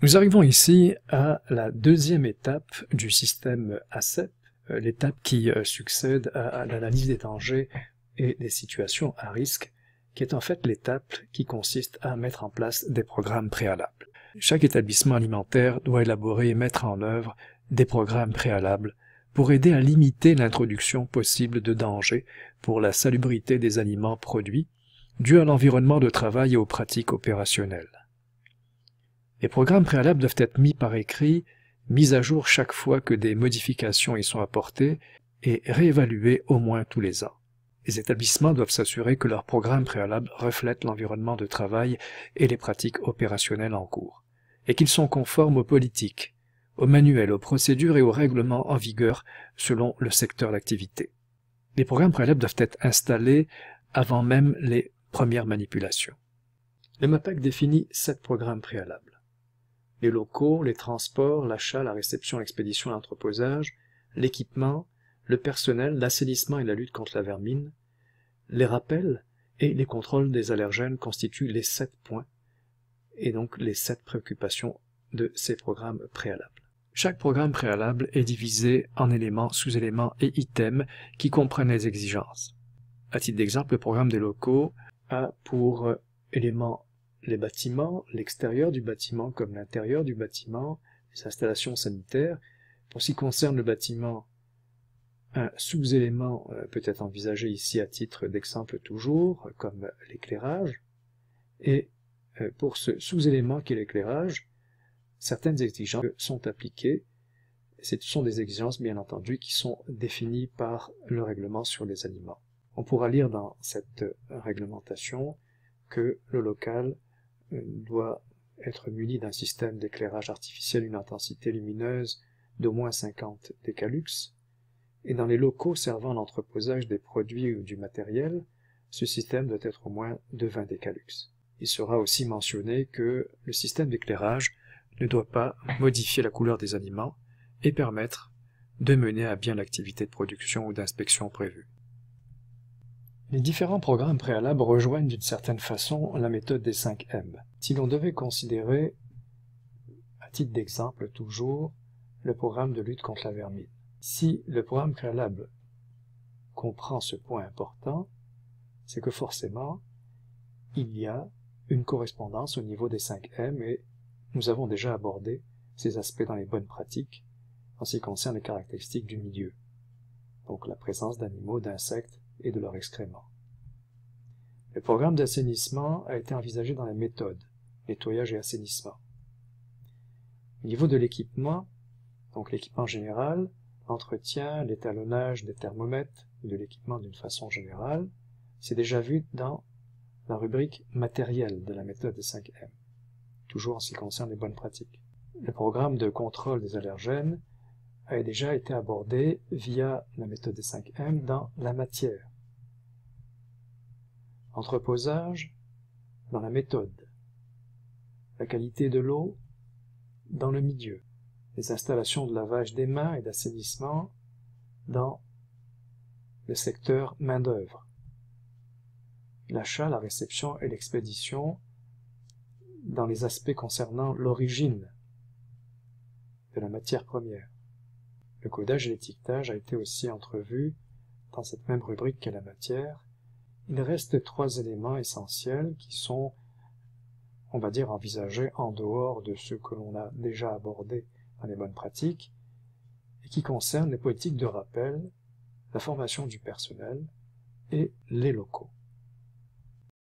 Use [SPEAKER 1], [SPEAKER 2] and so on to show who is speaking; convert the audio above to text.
[SPEAKER 1] Nous arrivons ici à la deuxième étape du système ACEP, l'étape qui succède à l'analyse des dangers et des situations à risque, qui est en fait l'étape qui consiste à mettre en place des programmes préalables. Chaque établissement alimentaire doit élaborer et mettre en œuvre des programmes préalables pour aider à limiter l'introduction possible de dangers pour la salubrité des aliments produits, dus à l'environnement de travail et aux pratiques opérationnelles. Les programmes préalables doivent être mis par écrit, mis à jour chaque fois que des modifications y sont apportées et réévalués au moins tous les ans. Les établissements doivent s'assurer que leurs programmes préalables reflètent l'environnement de travail et les pratiques opérationnelles en cours, et qu'ils sont conformes aux politiques, aux manuels, aux procédures et aux règlements en vigueur selon le secteur d'activité. Les programmes préalables doivent être installés avant même les premières manipulations. Le MAPAC définit 7 programmes préalables. Les locaux, les transports, l'achat, la réception, l'expédition, l'entreposage, l'équipement, le personnel, l'assainissement et la lutte contre la vermine, les rappels et les contrôles des allergènes constituent les 7 points et donc les 7 préoccupations de ces programmes préalables. Chaque programme préalable est divisé en éléments, sous-éléments et items qui comprennent les exigences. À titre d'exemple, le programme des locaux a pour éléments les bâtiments, l'extérieur du bâtiment comme l'intérieur du bâtiment, les installations sanitaires. Pour ce qui concerne le bâtiment, un sous-élément peut être envisagé ici à titre d'exemple toujours, comme l'éclairage. Et pour ce sous-élément qui est l'éclairage, certaines exigences sont appliquées. Ce sont des exigences, bien entendu, qui sont définies par le règlement sur les aliments. On pourra lire dans cette réglementation que le local doit être muni d'un système d'éclairage artificiel d'une intensité lumineuse d'au moins 50 décalux, et dans les locaux servant à l'entreposage des produits ou du matériel, ce système doit être au moins de 20 décalux. Il sera aussi mentionné que le système d'éclairage ne doit pas modifier la couleur des aliments et permettre de mener à bien l'activité de production ou d'inspection prévue. Les différents programmes préalables rejoignent d'une certaine façon la méthode des 5 M. Si l'on devait considérer, à titre d'exemple toujours, le programme de lutte contre la vermine. Si le programme préalable comprend ce point important, c'est que forcément, il y a une correspondance au niveau des 5 M et nous avons déjà abordé ces aspects dans les bonnes pratiques en ce qui concerne les caractéristiques du milieu, donc la présence d'animaux, d'insectes et de leurs excréments. Le programme d'assainissement a été envisagé dans la méthode nettoyage et assainissement. Au niveau de l'équipement, donc l'équipement général, l'entretien, l'étalonnage des thermomètres, de l'équipement d'une façon générale, c'est déjà vu dans la rubrique matériel de la méthode des 5 M, toujours en ce qui concerne les bonnes pratiques. Le programme de contrôle des allergènes a déjà été abordé via la méthode des 5 M dans la matière. Entreposage dans la méthode. La qualité de l'eau dans le milieu. Les installations de lavage des mains et d'assainissement dans le secteur main-d'œuvre. L'achat, la réception et l'expédition dans les aspects concernant l'origine de la matière première. Le codage et l'étiquetage a été aussi entrevu dans cette même rubrique qu'est la matière. Il reste 3 éléments essentiels qui sont, on va dire, envisagés en dehors de ceux que l'on a déjà abordés dans les bonnes pratiques et qui concernent les politiques de rappel, la formation du personnel et les locaux.